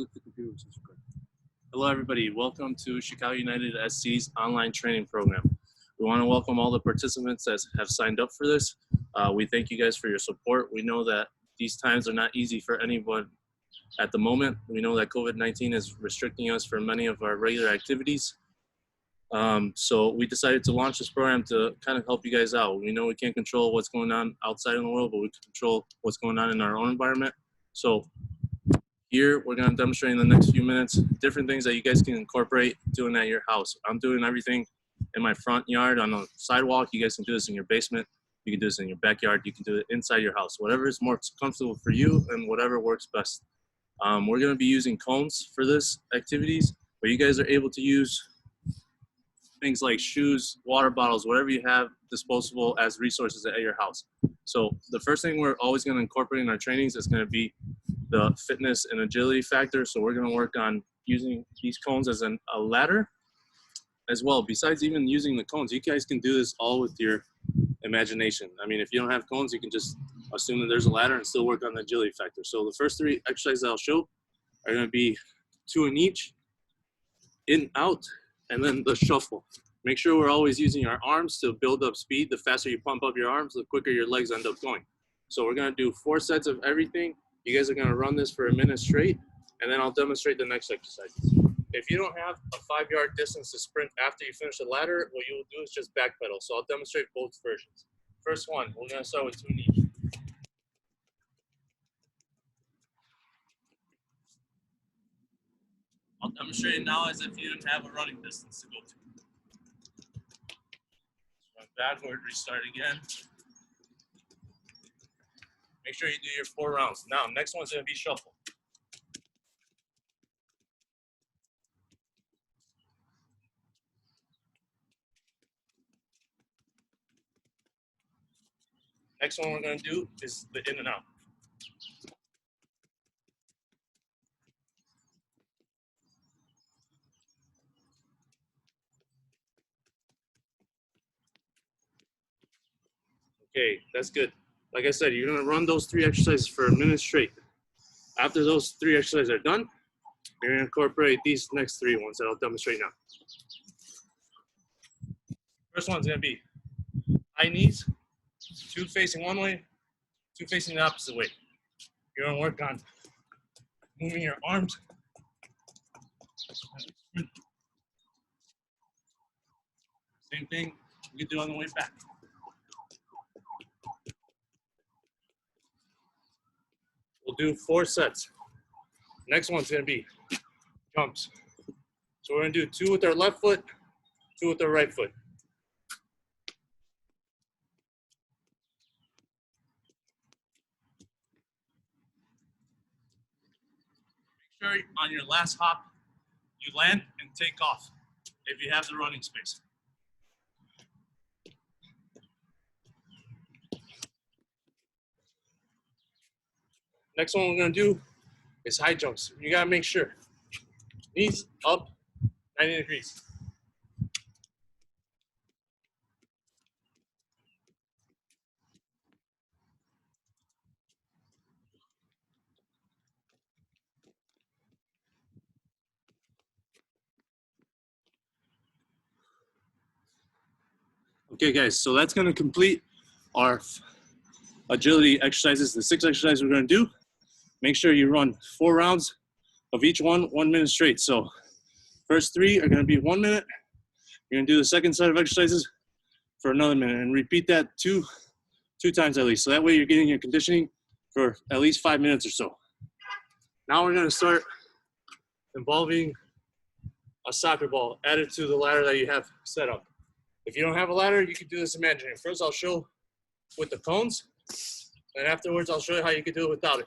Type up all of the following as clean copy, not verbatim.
click the computer and subscribe. Hello, everybody. Welcome to Chicago United SC's online training program. We want to welcome all the participants that have signed up for this. We thank you guys for your support. We know that these times are not easy for anyone at the moment. We know that COVID-19 is restricting us from many of our regular activities. So we decided to launch this program to kind of help you guys out. We know we can't control what's going on outside in the world, but we can control what's going on in our own environment. So here we're going to demonstrate in the next few minutes different things that you guys can incorporate doing at your house. I'm doing everything in my front yard on the sidewalk. You guys can do this in your basement. You can do this in your backyard. You can do it inside your house. Whatever is more comfortable for you and whatever works best. We're going to be using cones for this activities, but you guys are able to use things like shoes, water bottles, whatever you have disposable as resources at your house. So the first thing we're always going to incorporate in our trainings is going to be the fitness and agility factor. So we're going to work on using these cones as a ladder as well. Besides even using the cones, you guys can do this all with your imagination. I mean, if you don't have cones, you can just assume that there's a ladder and still work on the agility factor. So the first three exercises I'll show are going to be 2 in each, in, out, and then the shuffle. Make sure we're always using our arms to build up speed. The faster you pump up your arms, the quicker your legs end up going. So we're going to do 4 sets of everything. You guys are going to run this for a minute straight, and then I'll demonstrate the next exercises. If you don't have a 5-yard distance to sprint after you finish the ladder, what you'll do is just backpedal. So I'll demonstrate both versions. First one, we're going to start with 2 in each. I'll demonstrate it now as if you didn't have a running distance to go to. Run backward, restart again. Make sure you do your 4 rounds. Now, next one's going to be shuffle. Next one we're going to do is the in and out. Okay, that's good. Like I said, you're going to run those 3 exercises for a minute straight. After those 3 exercises are done, you're going to incorporate these next 3 ones that I'll demonstrate now. First one's going to be high knees, 2 facing one way, 2 facing the opposite way. You're going to work on moving your arms. Same thing you can do on the way back. We'll do 4 sets. Next one's going to be jumps. So we're going to do 2 with our left foot, 2 with our right foot. Make sure on your last hop, you land and take off if you have the running space. Next one we're going to do is high jumps. You got to make sure. Knees up, 90 degrees. Okay, guys, so that's going to complete our agility exercises, the 6 exercises we're going to do. Make sure you run 4 rounds of each one, 1 minute straight. So first 3 are going to be 1 minute. You're going to do the second set of exercises for another minute and repeat that two times at least. So that way you're getting your conditioning for at least 5 minutes or so. Now we're going to start involving a soccer ball added to the ladder that you have set up. If you don't have a ladder, you can do this imaginary. First, I'll show with the cones, and afterwards, I'll show you how you can do it without it.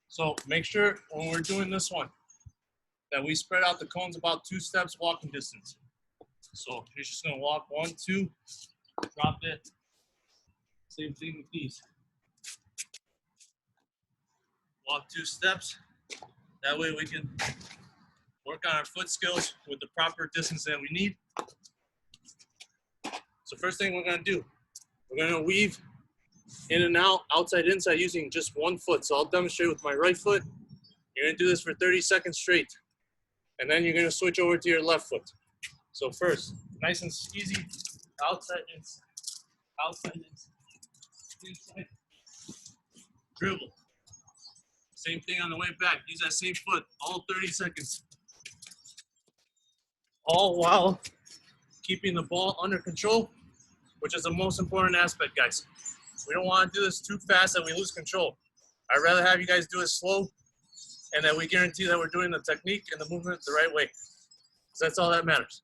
So make sure when we're doing this one that we spread out the cones about 2 steps walking distance. So you're just going to walk 1, 2, drop it. Same thing with these. Walk 2 steps. That way we can work on our foot skills with the proper distance that we need. So first thing we're going to do We're gonna weave in and out, outside, inside, using just one foot. So I'll demonstrate with my right foot. You're gonna do this for 30 seconds straight. And then you're gonna switch over to your left foot. So first, nice and easy, outside, inside, outside, inside, dribble. Same thing on the way back. Use that same foot, all 30 seconds. All while keeping the ball under control, which is the most important aspect, guys. We don't want to do this too fast that we lose control. I'd rather have you guys do it slow and that we guarantee that we're doing the technique and the movement the right way. So that's all that matters.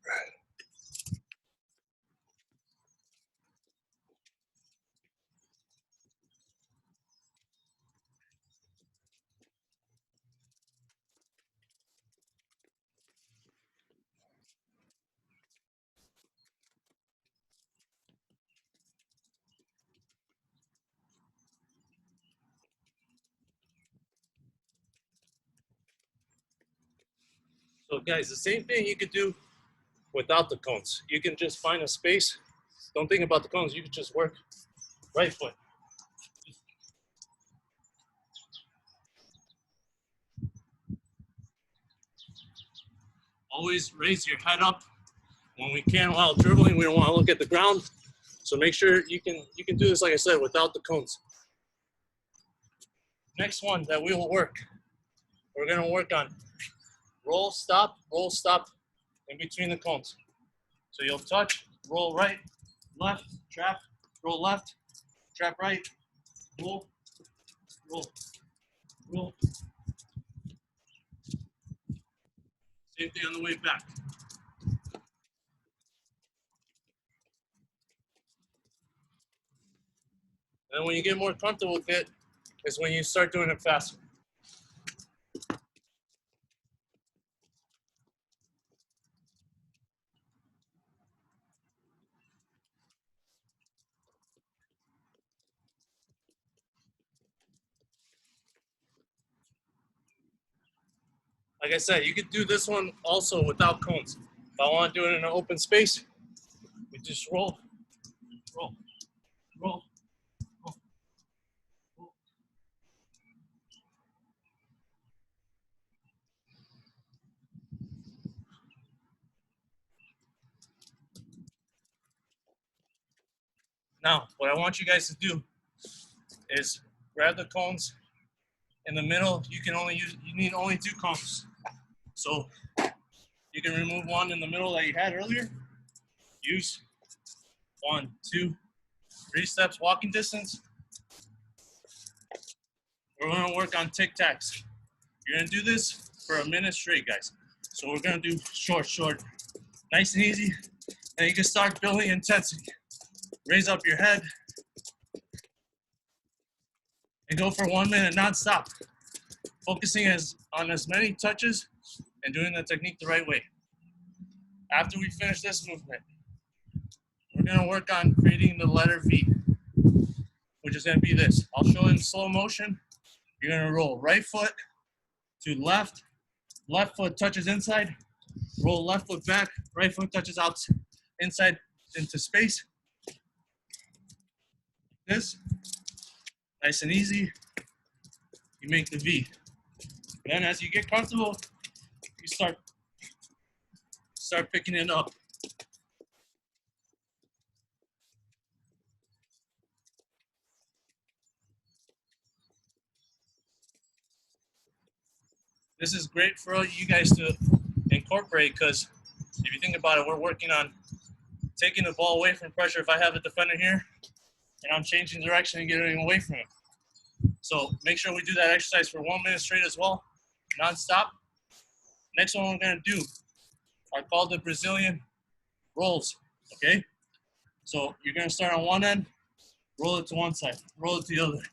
So guys, the same thing you could do without the cones. You can just find a space. Don't think about the cones. You can just work right foot. Always raise your head up when we can while dribbling. We don't want to look at the ground. So make sure you can do this, like I said, without the cones. Next one that we will work, we're gonna work on roll, stop in between the cones. So you'll touch, roll right, left, trap, roll left, trap right, roll, roll, roll. Same thing on the way back. And then when you get more comfortable with it, is when you start doing it faster. Like I said, you could do this one also without cones. If I want to do it in an open space, we just roll, roll, roll, roll, roll. Now, what I want you guys to do is grab the cones. In the middle, you need only 2 cones. So you can remove one in the middle that you had earlier. Use 1, 2, 3 steps walking distance. We're gonna work on tic-tacs. You're gonna do this for a minute straight, guys. So we're gonna do short, nice and easy. And you can start building intensity. Raise up your head and go for 1 minute non-stop. Focusing on as many touches and doing the technique the right way. After we finish this movement, we're gonna work on creating the letter V, which is gonna be this. I'll show in slow motion. You're gonna roll right foot to left, left foot touches inside, roll left foot back, right foot touches out, inside into space. This, nice and easy, you make the V. Then as you get comfortable, you start picking it up. This is great for all you guys to incorporate because if you think about it, we're working on taking the ball away from pressure. If I have a defender here and I'm changing direction and getting away from him. So make sure we do that exercise for 1 minute straight as well, non-stop. Next one we're gonna do are called the Brazilian rolls, okay? So you're gonna start on one end, roll it to one side, roll it to the other,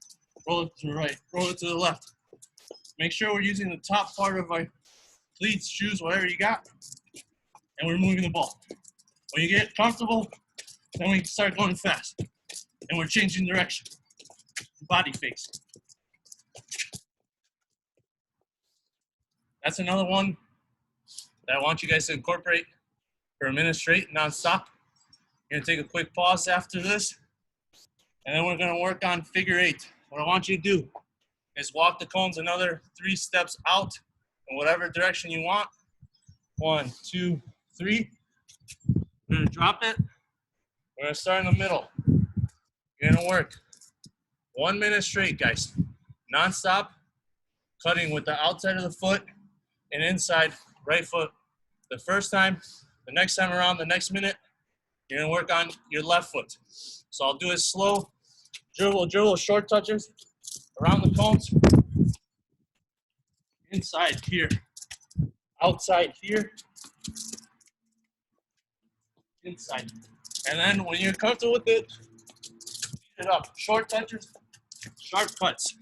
roll it to the right, roll it to the left. Make sure we're using the top part of our cleats, shoes, whatever you got, and we're moving the ball. When you get comfortable, then we start going fast, and we're changing direction, body face. That's another one that I want you guys to incorporate for a minute straight, non-stop. You're gonna take a quick pause after this, And then we're gonna work on figure 8. What I want you to do is walk the cones another 3 steps out in whatever direction you want. 1, 2, 3. We're gonna drop it. We're gonna start in the middle. You're gonna work 1 minute straight, guys. Non-stop, cutting with the outside of the foot and inside right foot. The first time, the next time around, the next minute, you're gonna work on your left foot. So I'll do it slow, dribble, short touches around the cones. Inside here, outside here, inside. And then when you're comfortable with it, speed it up. Short touches, sharp cuts.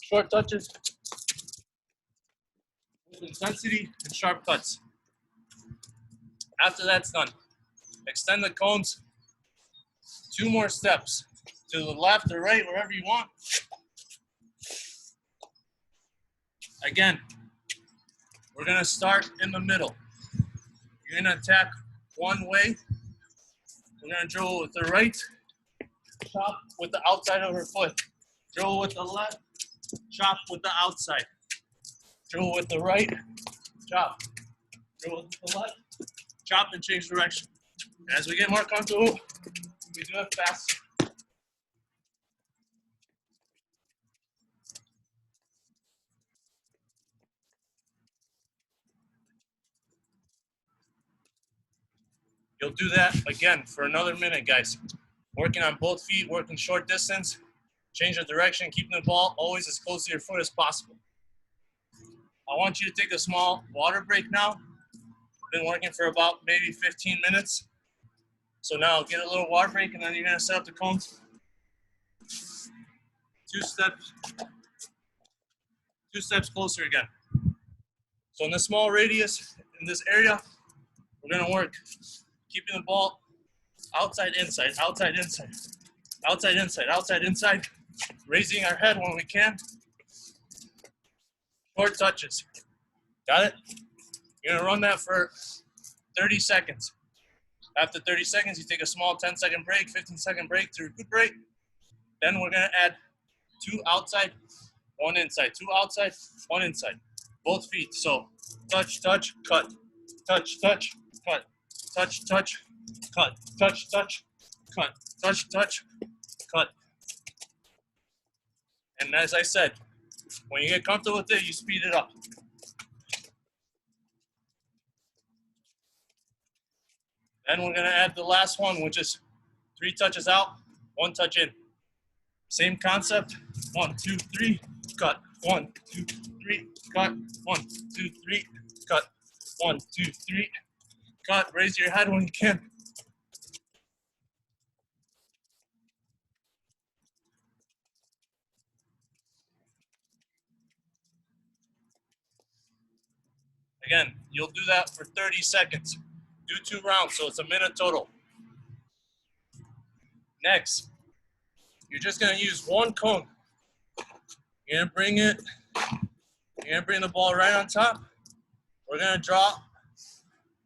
Short touches, with intensity and sharp cuts. After that's done, extend the cones 2 more steps to the left or right, wherever you want. Again, we're gonna start in the middle. You're gonna attack one way. We're gonna dribble with the right, chop with the outside of her foot. Dribble with the left, chop with the outside. Dribble with the right, chop. Dribble with the left, chop and change direction. And as we get more comfortable, we do it faster. You'll do that again for another minute, guys. Working on both feet, working short distance, change the direction, keeping the ball always as close to your foot as possible. I want you to take a small water break now. Been working for about maybe 15 minutes. So now get a little water break and then you're gonna set up the cones. 2 steps closer again. So in this small radius, in this area, we're gonna work keeping the ball outside, inside, outside, inside, outside, inside, outside, inside, raising our head when we can. Short touches. Got it? You're gonna run that for 30 seconds. After 30 seconds, you take a small 10-second break, 15-second break to recuperate. Then we're gonna add 2 outside, 1 inside, 2 outside, 1 inside. Both feet. So touch, touch, cut, touch, touch, cut, touch, touch, cut, touch, touch, cut, touch, touch, cut. And as I said, when you get comfortable with it, you speed it up. Then we're gonna add the last one, which is 3 touches out, 1 touch in. Same concept, 1, 2, 3, cut, 1, 2, 3, cut, 1, 2, 3, cut, 1, 2, 3, cut. Raise your head when you can. Again, you'll do that for 30 seconds. Do 2 rounds, so it's a minute total. Next, you're just gonna use 1 cone. You're gonna bring the ball right on top. We're gonna draw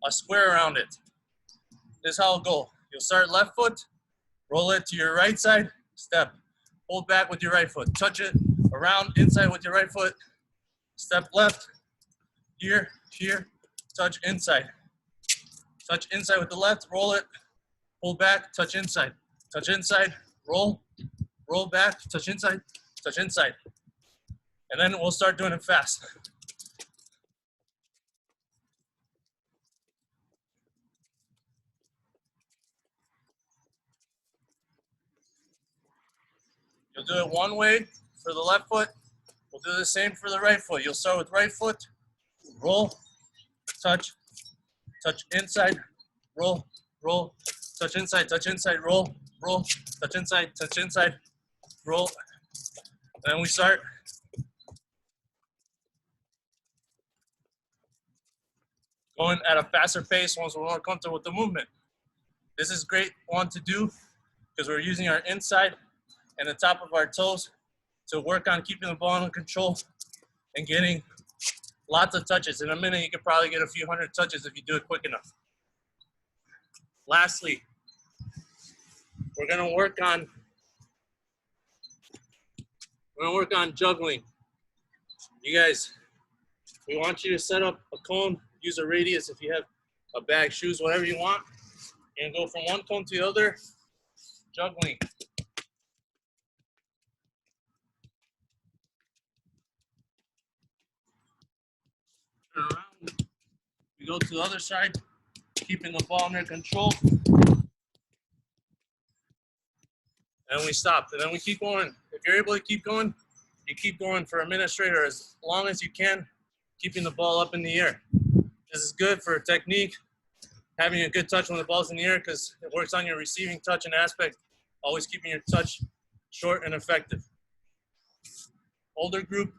a square around it. This is how it'll go. You'll start left foot, roll it to your right side, step, hold back with your right foot, touch it around inside with your right foot, step left, here, touch inside with the left, roll it, pull back, touch inside, roll back, touch inside. And then we'll start doing it fast. You'll do it one way for the left foot. We'll do the same for the right foot. You'll start with right foot, roll, touch inside, roll, touch inside, roll, touch inside, roll. And then we start. Going at a faster pace once we're more comfortable with the movement. This is a great one to do because we're using our inside and the top of our toes to work on keeping the ball under control and getting lots of touches. In a minute, you could probably get a few hundred touches if you do it quick enough. Lastly, we're gonna work on We're gonna work on juggling. You guys, we want you to set up a cone, use a radius if you have a bag, shoes, whatever you want, and go from one cone to the other, juggling. Turn around. We go to the other side, keeping the ball under control. And we stop, and then we keep going. If you're able to keep going, you keep going for a minute straight or as long as you can, keeping the ball up in the air. This is good for technique, having a good touch when the ball's in the air because it works on your receiving touch and aspect, always keeping your touch short and effective. Older group,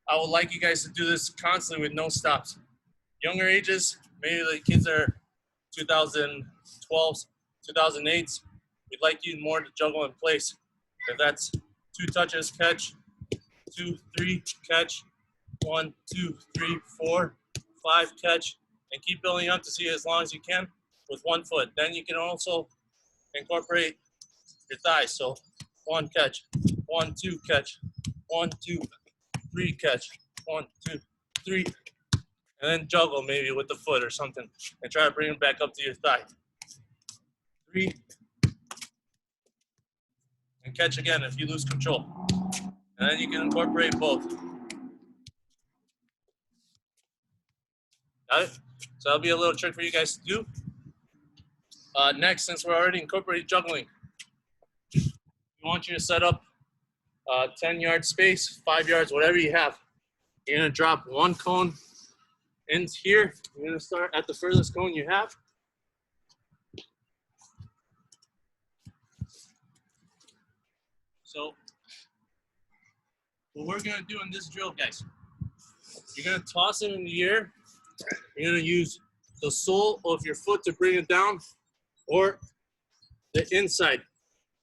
I would like you guys to do this constantly with no stops. Younger ages, maybe the kids are 2012s, 2008s, we'd like you more to juggle in place. If that's 2 touches, catch, 2, 3, catch, 1, 2, 3, 4, 5, catch, and keep building up to see as long as you can with 1 foot. Then you can also incorporate your thighs. So 1 catch, 1, 2 catch, 1, 2, 3 catch, 1, 2, 3, and then juggle maybe with the foot or something, and try to bring it back up to your thigh. 3, and catch again if you lose control. And then you can incorporate both. Got it? So that'll be a little trick for you guys to do. Next, since we're already incorporating juggling, we want you to set up 10-yard space, 5 yards, whatever you have. You're gonna drop 1 cone in here. You're gonna start at the furthest cone you have. So what we're gonna do in this drill, guys, you're gonna toss it in the air. You're gonna use the sole of your foot to bring it down, or the inside.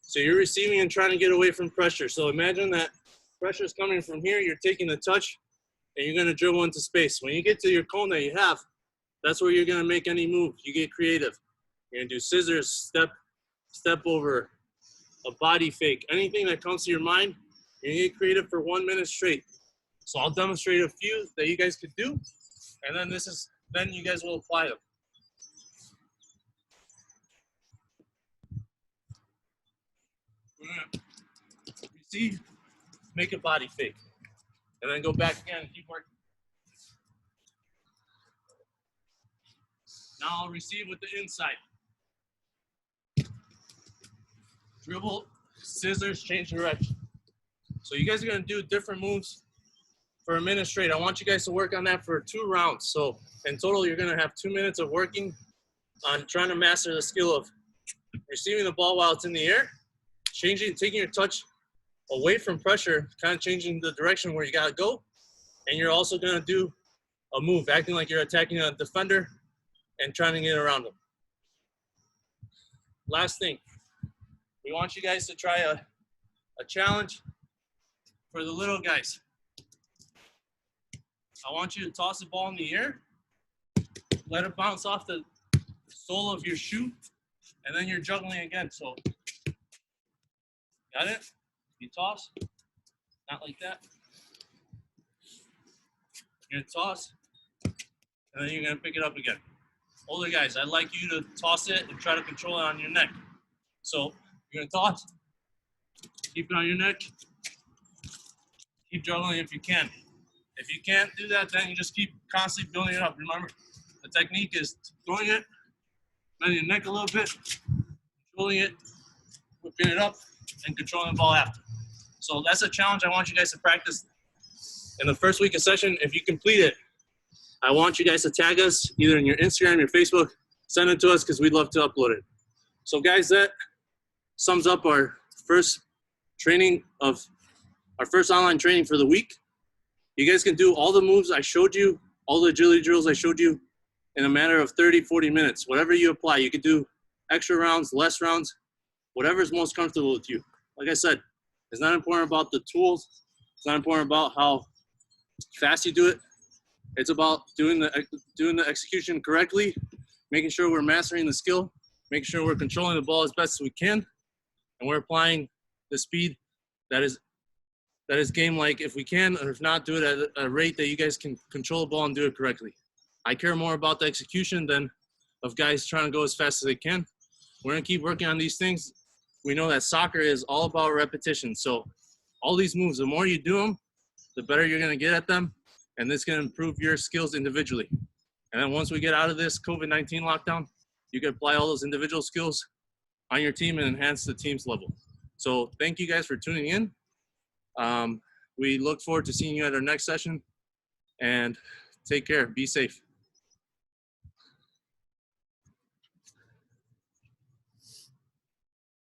So you're receiving and trying to get away from pressure. So imagine that pressure is coming from here, you're taking the touch, and you're gonna dribble into space. When you get to your cone that you have, that's where you're gonna make any move. You get creative. You're gonna do scissors, step over, a body fake, anything that comes to your mind, you're gonna get creative for 1 minute straight. So I'll demonstrate a few that you guys could do, and then you guys will apply them. We're gonna receive, make a body fake, and then go back again and keep working. Now I'll receive with the inside. Dribble, scissors, change direction. So you guys are gonna do different moves for a minute straight. I want you guys to work on that for 2 rounds. So in total, you're gonna have 2 minutes of working on trying to master the skill of receiving the ball while it's in the air, taking your touch away from pressure, kind of changing the direction where you gotta go. And you're also gonna do a move, acting like you're attacking a defender and trying to get around them. Last thing, we want you guys to try a challenge for the little guys. I want you to toss the ball in the air, let it bounce off the sole of your shoe, and then you're juggling again. So, got it? You toss, not like that. You're gonna toss, and then you're gonna pick it up again. Older guys, I'd like you to toss it and try to control it on your neck. So, you're gonna toss, keep it on your neck, keep juggling if you can. If you can't do that, then you just keep constantly building it up. Remember, the technique is throwing it, bending your neck a little bit, controlling it, whipping it up, and controlling the ball after. So that's a challenge I want you guys to practice in the first week of session. If you complete it, I want you guys to tag us either in your Instagram, your Facebook, send it to us because we'd love to upload it. So guys, that sums up our first online training for the week. You guys can do all the moves I showed you, all the agility drills I showed you in a matter of 30, 40 minutes. Whatever you apply, you could do extra rounds, less rounds, whatever's most comfortable with you. Like I said, it's not important about the tools. It's not important about how fast you do it. It's about doing the execution correctly, making sure we're mastering the skill, making sure we're controlling the ball as best as we can, and we're applying the speed that is that is game-like if we can, or if not, do it at a rate that you guys can control the ball and do it correctly. I care more about the execution than of guys trying to go as fast as they can. We're gonna keep working on these things. We know that soccer is all about repetition. So all these moves, the more you do them, the better you're gonna get at them, and this can improve your skills individually. And then once we get out of this COVID-19 lockdown, you can apply all those individual skills on your team and enhance the team's level. So thank you guys for tuning in. We look forward to seeing you at our next session, and take care. Be safe.